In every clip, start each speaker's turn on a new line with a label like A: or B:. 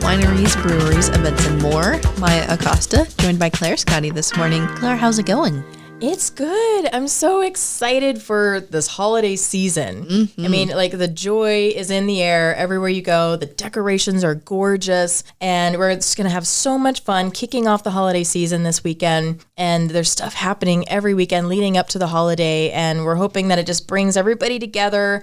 A: wineries, breweries, events, and more. Maya Acosta, joined by Claire Scotty this morning. Claire, how's it going?
B: It's good. I'm so excited for this holiday season.
A: Mm-hmm.
B: I mean, like the joy is in the air everywhere you go. The decorations are gorgeous, and we're just going to have so much fun kicking off the holiday season this weekend. And there's stuff happening every weekend leading up to the holiday, and we're hoping that it just brings everybody together,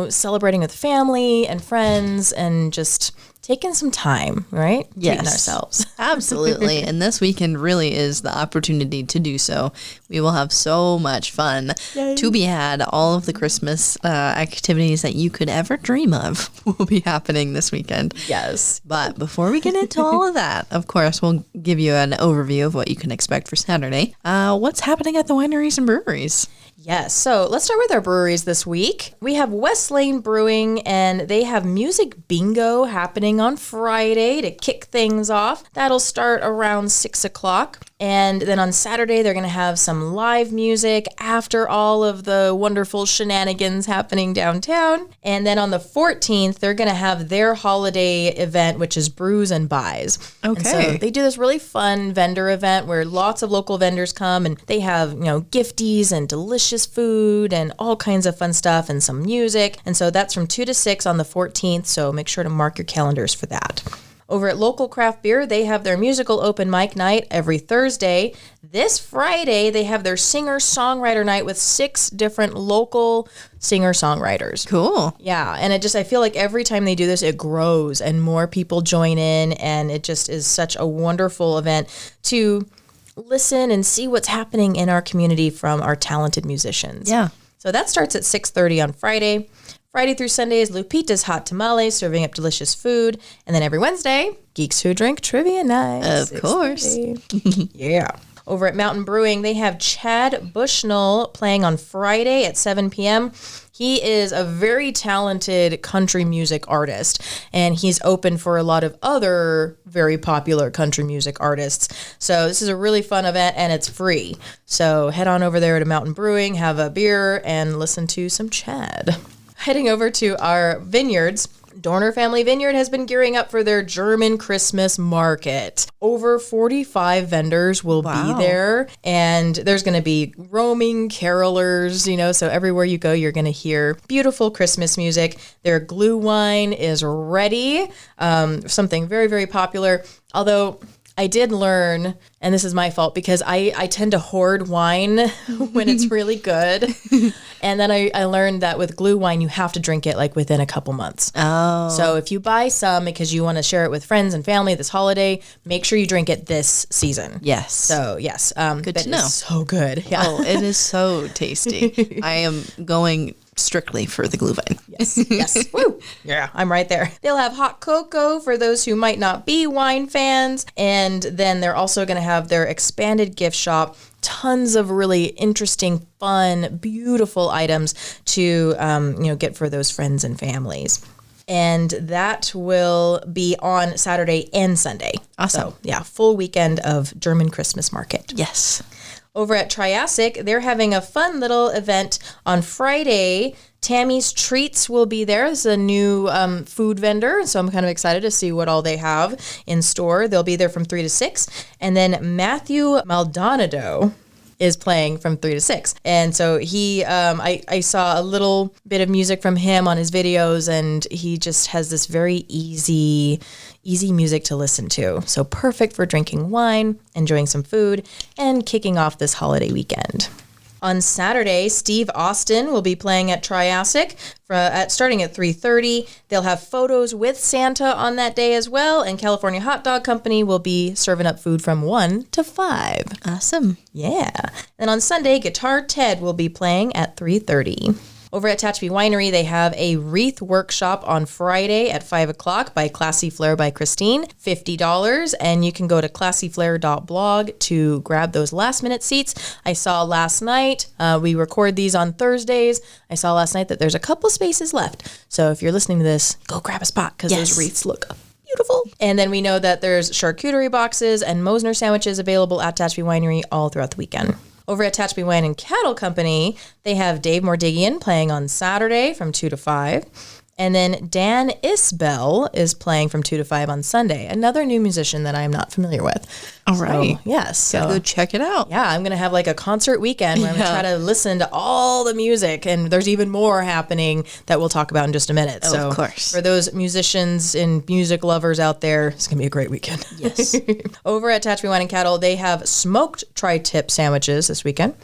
B: celebrating with family and friends and just taking some time, right?
A: Yes.
B: Treating ourselves.
A: Absolutely. And this weekend really is the opportunity to do so. We will have so much fun to be had. All of the Christmas activities that you could ever dream of will be happening this weekend.
B: Yes.
A: But before we get into all of that, of course, we'll give you an overview of what you can expect for Saturday. What's happening at the wineries and breweries?
B: Yes. So let's start with our breweries this week. We have West Lane Brewing, and they have music bingo happening on Friday to kick things off. That'll start around 6 o'clock. And then on Saturday, they're going to have some live music after all of the wonderful shenanigans happening downtown. And then on the 14th, they're going to have their holiday event, which is Brews and Buys.
A: Okay.
B: And so they do this really fun vendor event where lots of local vendors come, and they have, gifties and delicious food and all kinds of fun stuff and some music. And so that's from 2 to 6 on the 14th. So make sure to mark your calendars for that. Over at Local Craft Beer, they have their musical open mic night every Thursday. This Friday, they have their singer-songwriter night with 6 different local singer-songwriters.
A: Cool.
B: Yeah, and I feel like every time they do this, it grows and more people join in, and it just is such a wonderful event to listen and see what's happening in our community from our talented musicians.
A: Yeah.
B: So that starts at 6:30 on Friday. Friday through Sunday is Lupita's Hot Tamales, serving up delicious food. And then every Wednesday, Geeks Who Drink Trivia Night.
A: Of course.
B: Yeah. Over at Mountain Brewing, they have Chad Bushnell playing on Friday at 7 p.m. He is a very talented country music artist, and he's open for a lot of other very popular country music artists. So this is a really fun event, and it's free. So head on over there to Mountain Brewing, have a beer, and listen to some Chad. Heading over to our vineyards, Dorner Family Vineyard has been gearing up for their German Christmas market. Over 45 vendors will be there, and there's going to be roaming carolers, so everywhere you go, you're going to hear beautiful Christmas music. Their glue wine is ready, something very, very popular, although I did learn, and this is my fault, because I tend to hoard wine when it's really good. And then I learned that with glue wine, you have to drink it like within a couple months.
A: Oh.
B: So if you buy some because you want to share it with friends and family this holiday, make sure you drink it this season.
A: Yes.
B: So yes.
A: Good to know.
B: It's so good. Yeah.
A: Oh, it is so tasty. I am going strictly for the glühwein.
B: Yes. Woo. Yeah, I'm right there. They'll have hot cocoa for those who might not be wine fans. And then they're also going to have their expanded gift shop. Tons of really interesting, fun, beautiful items to, get for those friends and families. And that will be on Saturday and Sunday.
A: Awesome.
B: So, yeah, full weekend of German Christmas market.
A: Yes.
B: Over at Triassic, they're having a fun little event on Friday. Tammy's Treats will be there. It's a new food vendor, so I'm kind of excited to see what all they have in store. They'll be there from 3 to 6. And then Matthew Maldonado is playing from 3 to 6. And so he, I saw a little bit of music from him on his videos, and he just has this very easy music to listen to. So perfect for drinking wine, enjoying some food, and kicking off this holiday weekend. On Saturday, Steve Austin will be playing at Triassic starting at 3:30. They'll have photos with Santa on that day as well, and California Hot Dog Company will be serving up food from 1 to 5.
A: Awesome.
B: Yeah. Then on Sunday, Guitar Ted will be playing at 3:30. Over at Tehachapi Winery, they have a wreath workshop on Friday at 5 o'clock by Classy Flair by Christine, $50. And you can go to classyflair.blog to grab those last-minute seats. I saw last night, we record these on Thursdays. I saw last night that there's a couple spaces left. So if you're listening to this, go grab a spot because those wreaths look beautiful. And then we know that there's charcuterie boxes and Mosner sandwiches available at Tehachapi Winery all throughout the weekend. Over at Tehachapi Wine and Cattle Company, they have Dave Mordigian playing on Saturday from 2 to 5. And then Dan Isbell is playing from 2 to 5 on Sunday. Another new musician that I'm not familiar with.
A: All right.
B: Yes.
A: Gotta go check it out.
B: Yeah, I'm going to have like a concert weekend where I'm going to try to listen to all the music. And there's even more happening that we'll talk about in just a minute.
A: Oh,
B: so
A: of course.
B: For those musicians and music lovers out there, it's going to be a great weekend.
A: Yes.
B: Over at Tehachapi Wine and Cattle, they have smoked tri-tip sandwiches this weekend,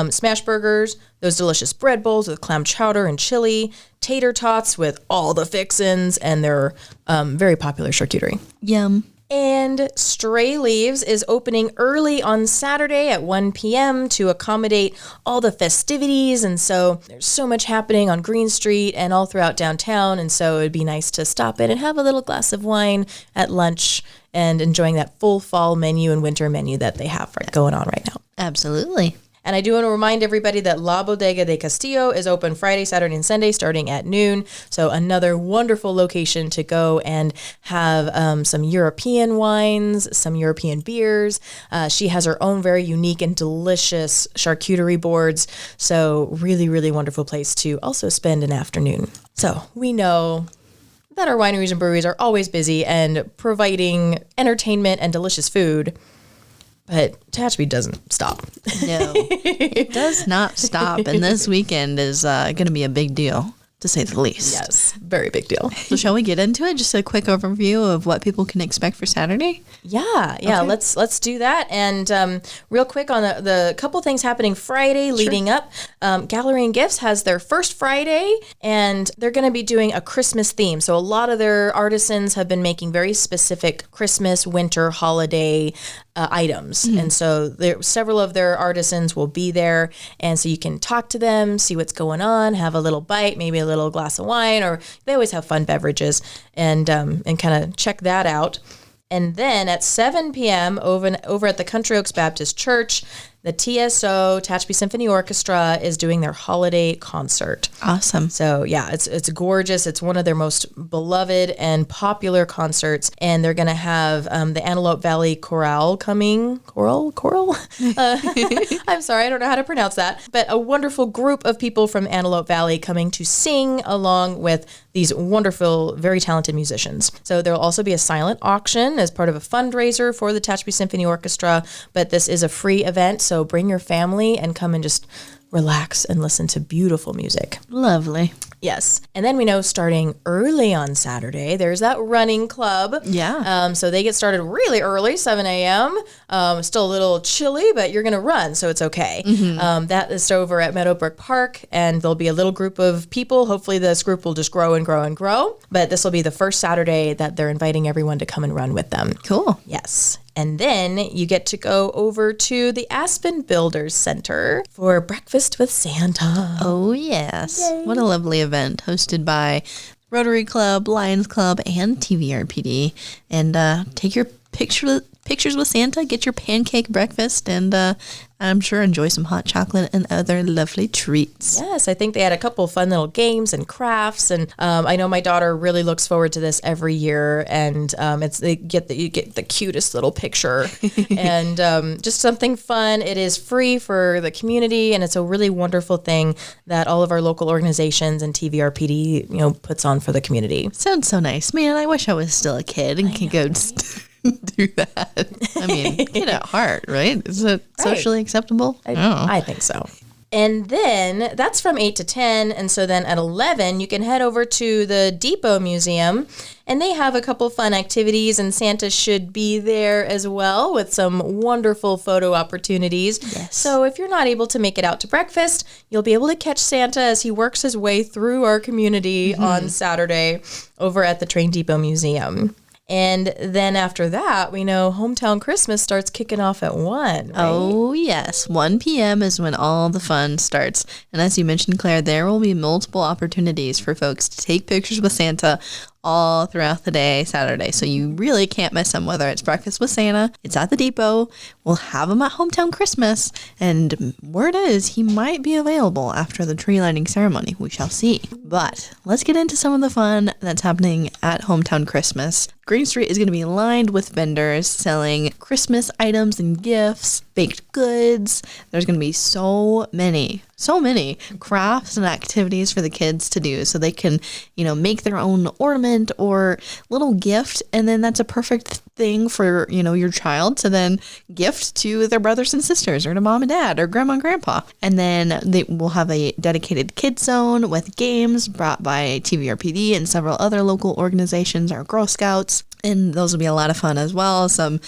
B: smash burgers, those delicious bread bowls with clam chowder and chili, tater tots with all the fixins, and their very popular charcuterie.
A: Yum.
B: And Stray Leaves is opening early on Saturday at 1 p.m. to accommodate all the festivities. And so there's so much happening on Green Street and all throughout downtown. And so it'd be nice to stop in and have a little glass of wine at lunch and enjoying that full fall menu and winter menu that they have going on right now.
A: Absolutely.
B: And I do want to remind everybody that La Bodega de Castillo is open Friday, Saturday, and Sunday starting at noon. So another wonderful location to go and have some European wines, some European beers. She has her own very unique and delicious charcuterie boards. So really, really wonderful place to also spend an afternoon. So we know that our wineries and breweries are always busy and providing entertainment and delicious food. But Tehachapi doesn't stop.
A: No, it does not stop. And this weekend is going to be a big deal, to say the least.
B: Yes, very big deal.
A: So shall we get into it? Just a quick overview of what people can expect for Saturday?
B: Yeah. Okay. Let's do that. And real quick on the couple things happening Friday leading up. Gallery and Gifts has their first Friday, and they're going to be doing a Christmas theme. So a lot of their artisans have been making very specific Christmas, winter, holiday items. And so several of their artisans will be there. And so you can talk to them, see what's going on, have a little bite, maybe a little glass of wine, or they always have fun beverages, and kind of check that out. And then at 7 p.m. over at the Country Oaks Baptist Church, the TSO, Tehachapi Symphony Orchestra, is doing their holiday concert.
A: Awesome.
B: So yeah, it's gorgeous. It's one of their most beloved and popular concerts. And they're going to have the Antelope Valley Chorale coming. Choral? I'm sorry, I don't know how to pronounce that. But a wonderful group of people from Antelope Valley coming to sing along with these wonderful, very talented musicians. So there'll also be a silent auction as part of a fundraiser for the Tehachapi Symphony Orchestra. But this is a free event, so bring your family and come and just relax and listen to beautiful music.
A: Lovely.
B: Yes. And then we know starting early on Saturday, there's that running club.
A: Yeah.
B: So they get started really early, 7 a.m. Still a little chilly, but you're going to run, so it's okay. Mm-hmm. That is over at Meadowbrook Park, and there'll be a little group of people. Hopefully this group will just grow and grow and grow. But this will be the first Saturday that they're inviting everyone to come and run with them.
A: Cool.
B: Yes. And then you get to go over to the Aspen Builders Center for Breakfast with Santa.
A: Oh, yes.
B: Yay.
A: What a lovely event hosted by Rotary Club, Lions Club, and TVRPD. And take your pictures with Santa, get your pancake breakfast, and I'm sure enjoy some hot chocolate and other lovely treats.
B: Yes, I think they had a couple fun little games and crafts, and I know my daughter really looks forward to this every year. And you get the cutest little picture, and just something fun. It is free for the community, and it's a really wonderful thing that all of our local organizations and TVRPD puts on for the community.
A: Sounds so nice, man. I wish I was still a kid and could go do that. I mean, kid at heart, right? Is it socially acceptable?
B: I think so. And then that's from 8 to 10. And so then at 11, you can head over to the Depot Museum, and they have a couple fun activities, and Santa should be there as well with some wonderful photo opportunities.
A: Yes.
B: So if you're not able to make it out to breakfast, you'll be able to catch Santa as he works his way through our community on Saturday over at the Train Depot Museum. And then after that, we know Hometown Christmas starts kicking off at 1, right?
A: Oh, yes. 1 p.m. is when all the fun starts. And as you mentioned, Claire, there will be multiple opportunities for folks to take pictures with Santa all throughout the day, Saturday. So you really can't miss them, whether it's Breakfast with Santa, it's at the Depot, we'll have him at Hometown Christmas, and word is he might be available after the tree lighting ceremony. We shall see. But let's get into some of the fun that's happening at Hometown Christmas. Green Street is going to be lined with vendors selling Christmas items and gifts, baked goods. There's going to be so many crafts and activities for the kids to do so they can, make their own ornament or little gift. And then that's a perfect thing for, your child to then gift to their brothers and sisters or to mom and dad or grandma and grandpa. And then they will have a dedicated kids zone with games brought by TVRPD and several other local organizations or Girl Scouts. And those will be a lot of fun as well. Some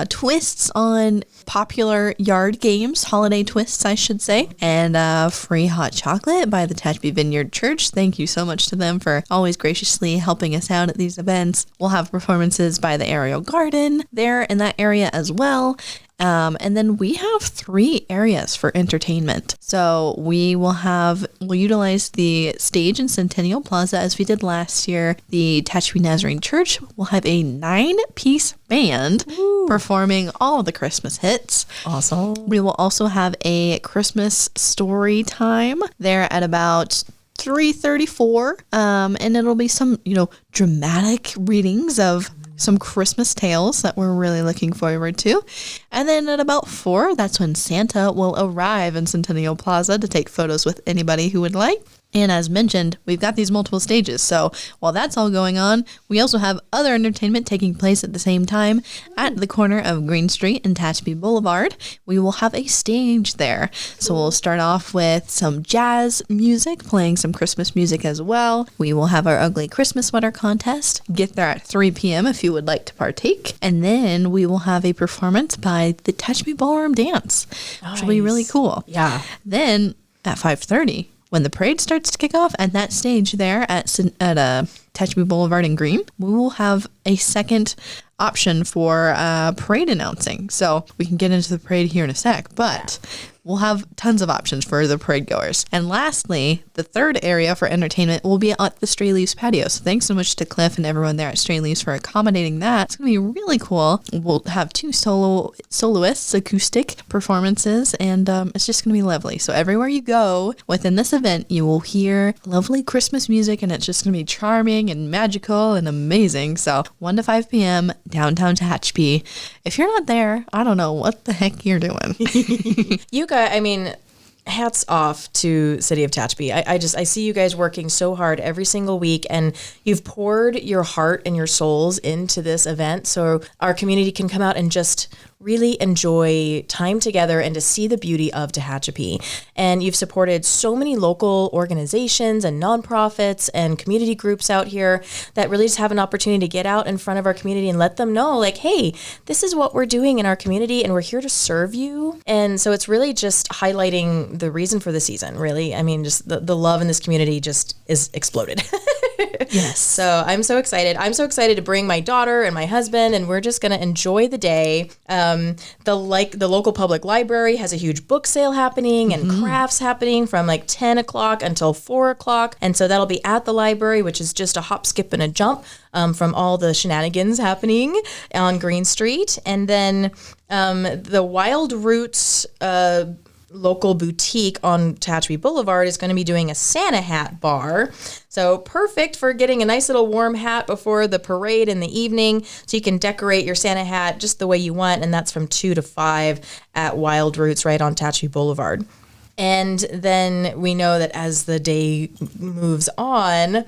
A: twists on popular yard games, holiday twists, I should say. And free hot chocolate by the Tehachapi Vineyard Church. Thank you so much to them for always graciously helping us out at these events. We'll have performances by the Aerial Garden there in that area as well. And then we have 3 areas for entertainment. So we'll utilize the stage in Centennial Plaza as we did last year. The Tehachapi Nazarene Church will have a 9-piece band performing all of the Christmas hits.
B: Awesome.
A: We will also have a Christmas story time there at about 3:34. And it'll be some, dramatic readings of some Christmas tales that we're really looking forward to. And then at about 4, that's when Santa will arrive in Centennial Plaza to take photos with anybody who would like. And as mentioned, we've got these multiple stages. So while that's all going on, we also have other entertainment taking place at the same time at the corner of Green Street and Tehachapi Boulevard. We will have a stage there. So we'll start off with some jazz music, playing some Christmas music as well. We will have our ugly Christmas sweater contest. Get there at 3 p.m. if you would like to partake. And then we will have a performance by the Tehachapi Ballroom Dance, which will be really cool.
B: Yeah.
A: Then at 5:30, when the parade starts to kick off at that stage there at Tehachapi Boulevard and Green, we will have a second option for parade announcing. So we can get into the parade here in a sec, but we'll have tons of options for the parade goers. And lastly, the third area for entertainment will be at the Stray Leaves patio. So thanks so much to Cliff and everyone there at Stray Leaves for accommodating that. It's going to be really cool. We'll have 2 soloists, acoustic performances, and it's just going to be lovely. So everywhere you go within this event, you will hear lovely Christmas music, and it's just going to be charming and magical and amazing. So 1 to 5 p.m. downtown Tehachapi. If you're not there, I don't know what the heck you're doing.
B: You guys, hats off to City of Tehachapi. I see you guys working so hard every single week, and you've poured your heart and your souls into this event so our community can come out and just really enjoy time together and to see the beauty of Tehachapi. And you've supported so many local organizations and nonprofits and community groups out here that really just have an opportunity to get out in front of our community and let them know, like, hey, this is what we're doing in our community and we're here to serve you. And so it's really just highlighting the reason for the season, really. Just the love in this community just is exploded.
A: Yes.
B: So I'm so excited. I'm so excited to bring my daughter and my husband, and we're just going to enjoy the day. The local public library has a huge book sale happening and crafts happening from like 10 o'clock until 4 o'clock. And so that'll be at the library, which is just a hop, skip, and a jump from all the shenanigans happening on Green Street. And then the Wild Roots local boutique on Tehachapi Boulevard is going to be doing a Santa hat bar. So perfect for getting a nice little warm hat before the parade in the evening, so you can decorate your Santa hat just the way you want. And that's from 2 to 5 at Wild Roots right on Tehachapi Boulevard. And then we know that as the day moves on,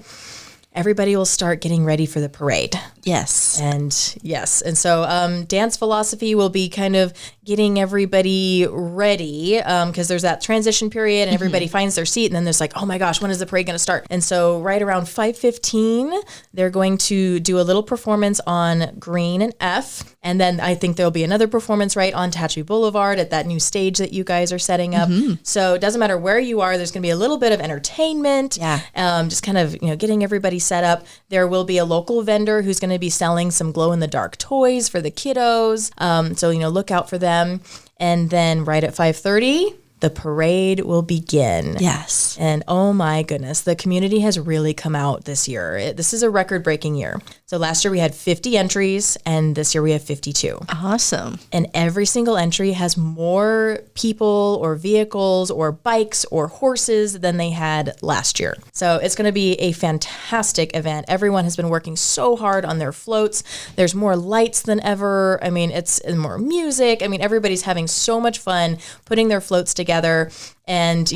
B: everybody will start getting ready for the parade.
A: Yes.
B: And so dance philosophy will be kind of getting everybody ready because there's that transition period and everybody finds their seat, and then there's like, oh my gosh, when is the parade going to start? And so right around 5:15, they're going to do a little performance on Green and F. And then I think there'll be another performance right on Tehachapi Boulevard at that new stage that you guys are setting up. So it doesn't matter where you are, there's going to be a little bit of entertainment.
A: Yeah.
B: Just kind of, getting everybody set up. There will be a local vendor who's going to be selling some glow-in-the-dark toys for the kiddos. So look out for them. And then right at 5:30, the parade will begin.
A: Yes.
B: And oh my goodness, the community has really come out this year. This is a record-breaking year. So last year we had 50 entries, and this year we have 52.
A: Awesome.
B: And every single entry has more people or vehicles or bikes or horses than they had last year. So it's going to be a fantastic event. Everyone has been working so hard on their floats. There's more lights than ever. I mean, it's more music. I mean, everybody's having so much fun putting their floats together and,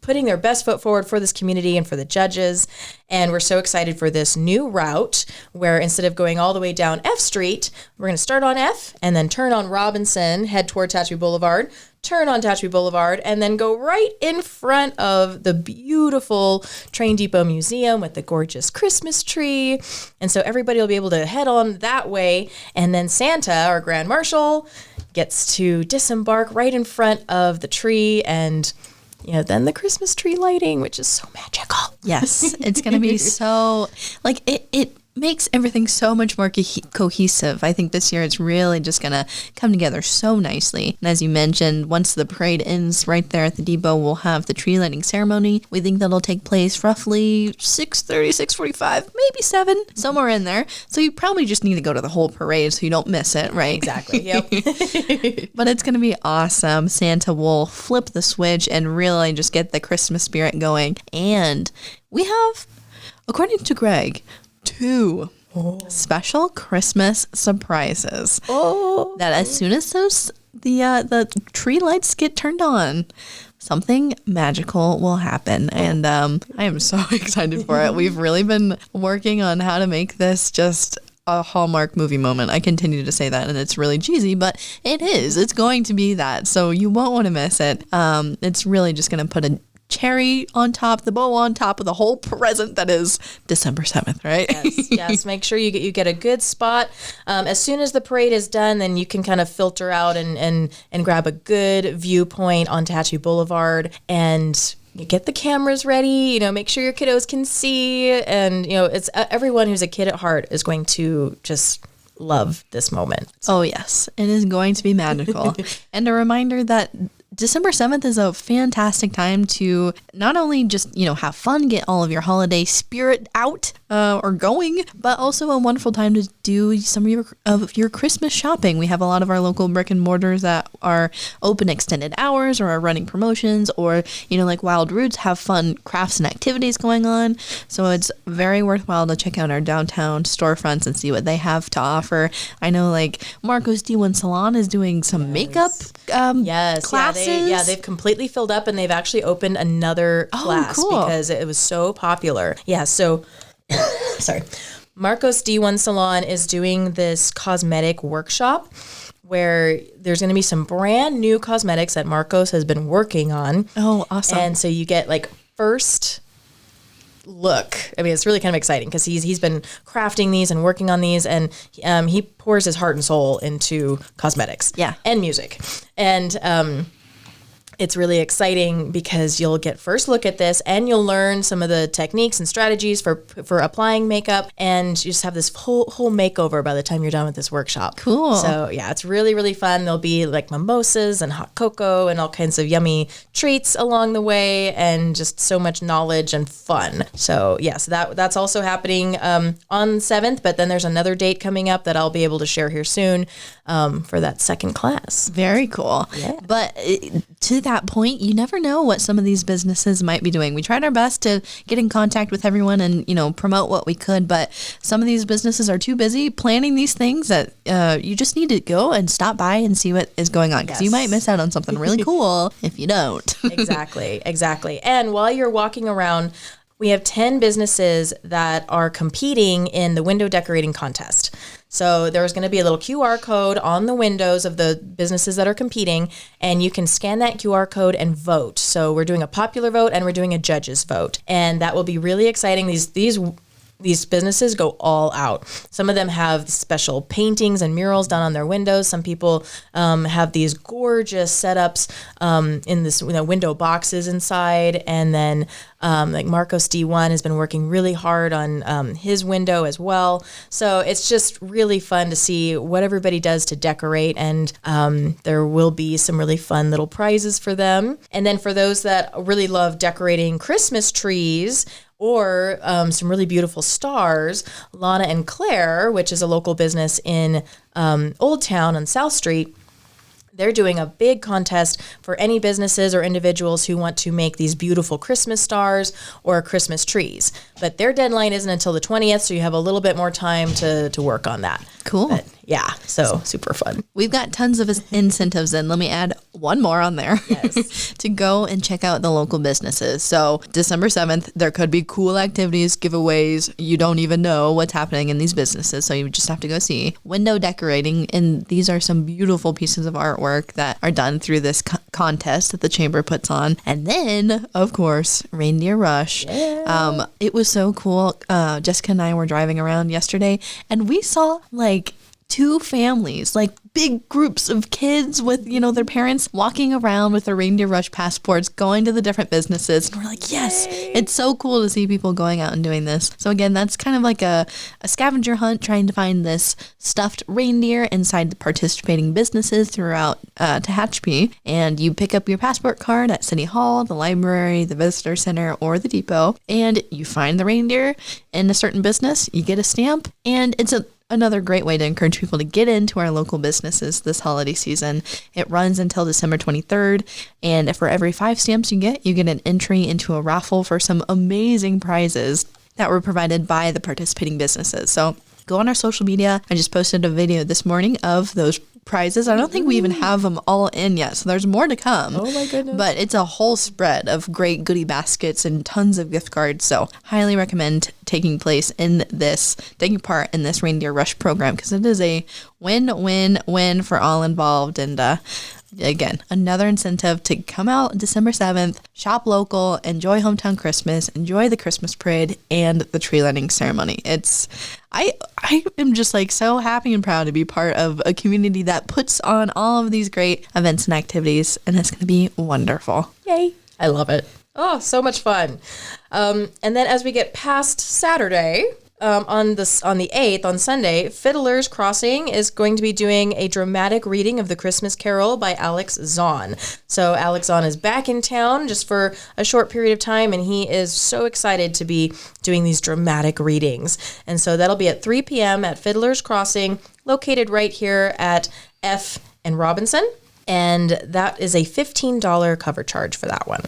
B: putting their best foot forward for this community and for the judges. And we're so excited for this new route where instead of going all the way down F Street, we're going to start on F and then turn on Robinson, head toward Tehachapi Boulevard, turn on Tehachapi Boulevard, and then go right in front of the beautiful Train Depot Museum with the gorgeous Christmas tree. And so everybody will be able to head on that way. And then Santa, our Grand Marshal, gets to disembark right in front of the tree, and then the Christmas tree lighting, which is so magical.
A: Yes, it's going to be so, it makes everything so much more cohesive. I think this year it's really just going to come together so nicely. And as you mentioned, once the parade ends right there at the depot, we'll have the tree lighting ceremony. We think that'll take place roughly 6:30, 6:45, maybe 7, somewhere in there. So you probably just need to go to the whole parade so you don't miss it, right?
B: Exactly. Yep.
A: But it's going to be awesome. Santa will flip the switch and really just get the Christmas spirit going. And we have, according to Greg, 2 special Christmas surprises. That as soon as the tree lights get turned on, something magical will happen. And I am so excited for it. We've really been working on how to make this just a Hallmark movie moment. I continue to say that, and it's really cheesy, but it is. It's going to be that. So you won't want to miss it. It's really just going to put a cherry on top, the bow on top of the whole present that is December 7th, right?
B: Yes. Make sure you get a good spot. As soon as the parade is done, then you can kind of filter out and grab a good viewpoint on Tehachapi Boulevard, and you get the cameras ready, make sure your kiddos can see, and it's everyone who's a kid at heart is going to just love this moment.
A: Oh yes, it is going to be magical. And a reminder that December 7th is a fantastic time to not only just, have fun, get all of your holiday spirit out or going, but also a wonderful time to do some of your Christmas shopping. We have a lot of our local brick and mortars that are open extended hours or are running promotions, or, like Wild Roots, have fun crafts and activities going on. So it's very worthwhile to check out our downtown storefronts and see what they have to offer. I know Marco's D1 Salon is doing some makeup classes.
B: They've completely filled up, and they've actually opened another class because it was so popular. Yeah, so sorry. Marco's D1 Salon is doing this cosmetic workshop where there's going to be some brand new cosmetics that Marcos has been working on.
A: Oh, awesome.
B: And so you get first look. I mean, it's really kind of exciting because he's been crafting these and working on these, and he pours his heart and soul into cosmetics and music. And it's really exciting because you'll get first look at this, and you'll learn some of the techniques and strategies for applying makeup, and you just have this whole makeover by the time you're done with this workshop.
A: Cool.
B: So yeah, it's really, really fun. There'll be mimosas and hot cocoa and all kinds of yummy treats along the way, and just so much knowledge and fun. So yes, that's also happening on the 7th, but then there's another date coming up that I'll be able to share here soon for that second class.
A: Very cool. Yeah. But to that point, you never know what some of these businesses might be doing. We tried our best to get in contact with everyone and, promote what we could, but some of these businesses are too busy planning these things that you just need to go and stop by and see what is going on, because you might miss out on something really cool if you don't.
B: Exactly. And while you're walking around, we have 10 businesses that are competing in the window decorating contest. So there's going to be a little QR code on the windows of the businesses that are competing, and you can scan that QR code and vote. So we're doing a popular vote and we're doing a judge's vote, and that will be really exciting. These these businesses go all out. Some of them have special paintings and murals done on their windows. Some people have these gorgeous setups in this window boxes inside. And then like Marcos D1 has been working really hard on his window as well. So it's just really fun to see what everybody does to decorate. And there will be some really fun little prizes for them. And then for those that really love decorating Christmas trees, or some really beautiful stars, Lana and Claire, which is a local business in Old Town on South Street, they're doing a big contest for any businesses or individuals who want to make these beautiful Christmas stars or Christmas trees. But their deadline isn't until the 20th, so you have a little bit more time to work on that.
A: Cool.
B: But yeah, so super fun.
A: We've got tons of incentives, and let me add one more on there.
B: Yes.
A: To go and check out the local businesses. So December 7th, there could be cool activities, giveaways. You don't even know what's happening in these businesses, so you just have to go see. Window decorating, and these are some beautiful pieces of artwork that are done through this contest that the chamber puts on. And then, of course, Reindeer Rush. Yeah. It was so cool. Jessica and I were driving around yesterday, and we saw like 2 families, like big groups of kids with, their parents walking around with their Reindeer Rush passports, going to the different businesses. And we're like, yes, it's so cool to see people going out and doing this. So again, that's kind of like a scavenger hunt, trying to find this stuffed reindeer inside the participating businesses throughout Tehachapi. And you pick up your passport card at City Hall, the library, the visitor center, or the depot. And you find the reindeer in a certain business, you get a stamp, and it's another great way to encourage people to get into our local businesses this holiday season. It runs until December 23rd, and for every 5 stamps you get an entry into a raffle for some amazing prizes that were provided by the participating businesses. So go on our social media. I just posted a video this morning of those prizes. I don't think we even have them all in yet, so there's more to come.
B: Oh my goodness.
A: But it's a whole spread of great goodie baskets and tons of gift cards, so highly recommend taking part in this Reindeer Rush program, because it is a win-win-win for all involved. And again, another incentive to come out December 7th, shop local, enjoy hometown Christmas, enjoy the Christmas parade and the tree lighting ceremony. I am just like so happy and proud to be part of a community that puts on all of these great events and activities, and it's going to be wonderful.
B: Yay. I love it. Oh, so much fun. And then as we get past Saturday, on the 8th, on Sunday, Fiddler's Crossing is going to be doing a dramatic reading of The Christmas Carol by Alex Zahn. So Alex Zahn is back in town just for a short period of time, and he is so excited to be doing these dramatic readings. And so that'll be at 3 p.m. at Fiddler's Crossing, located right here at F and Robinson. And that is a $15 cover charge for that one.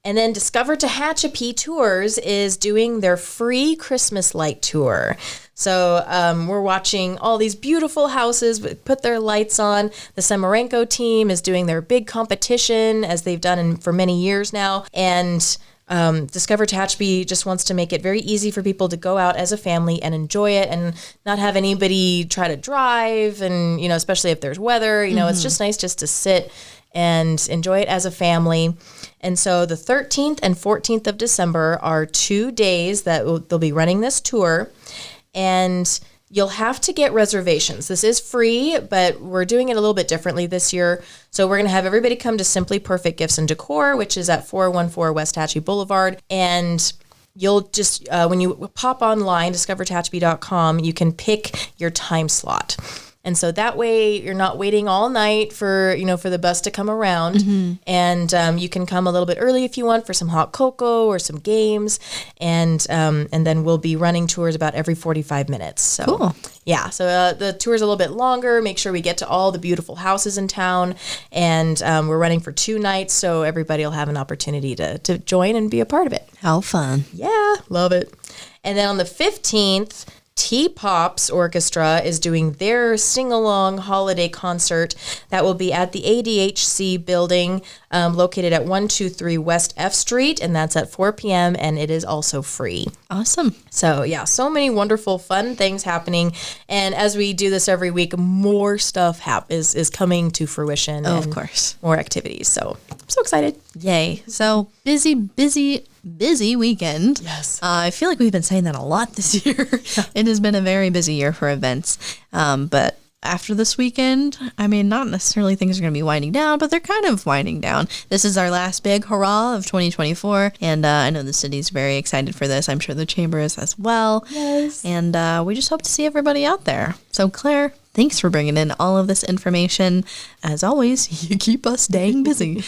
B: And then Discover Tehachapi Tours is doing their free Christmas light tour. So we're watching all these beautiful houses put their lights on. The Semerenko team is doing their big competition, as they've done for many years now. And Discover Tehachapi just wants to make it very easy for people to go out as a family and enjoy it, and not have anybody try to drive. And, especially if there's weather, it's just nice just to sit and enjoy it as a family. And so the 13th and 14th of December are 2 days that they'll be running this tour, and you'll have to get reservations. This is free, but we're doing it a little bit differently this year. So we're going to have everybody come to Simply Perfect Gifts and Decor, which is at 414 West Tehachapi Boulevard. And you'll just, when you pop online, discovertehachapi.com, you can pick your time slot. And so that way you're not waiting all night for the bus to come around. Mm-hmm. And you can come a little bit early if you want for some hot cocoa or some games. And then we'll be running tours about every 45 minutes. So,
A: cool.
B: Yeah. So the tour's a little bit longer. Make sure we get to all the beautiful houses in town. And we're running for 2 nights, so everybody will have an opportunity to join and be a part of it.
A: How fun.
B: Yeah. Love it. And then on the 15th, T-Pop's Orchestra is doing their sing-along holiday concert that will be at the ADHC building located at 123 West F Street, and that's at 4 p.m., and it is also free.
A: Awesome.
B: So, yeah, so many wonderful, fun things happening, and as we do this every week, more stuff is coming to fruition.
A: Oh, of course.
B: More activities, so I'm so excited.
A: Yay. So, busy busy weekend.
B: Yes.
A: I feel like we've been saying that a lot this year. It has been a very busy year for events. But after this weekend, I mean, not necessarily things are going to be winding down, but they're kind of winding down. This is our last big hurrah of 2024, and I know the city's very excited for this. I'm sure the chamber is as well.
B: Yes.
A: And we just hope to see everybody out there. So, Claire, thanks for bringing in all of this information. As always, you keep us dang busy.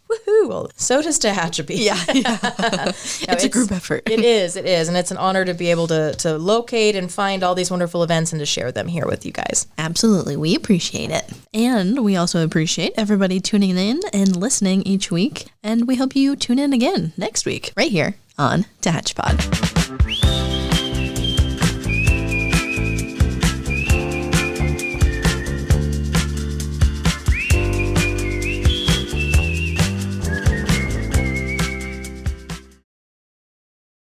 B: Woohoo! Well, so does Tehachapi.
A: Yeah. It's a group effort.
B: It is, and it's an honor to be able to locate and find all these wonderful events and to share them here with you guys.
A: Absolutely. We appreciate it. And we also appreciate everybody tuning in and listening each week. And we hope you tune in again next week, right here on Tehachapod.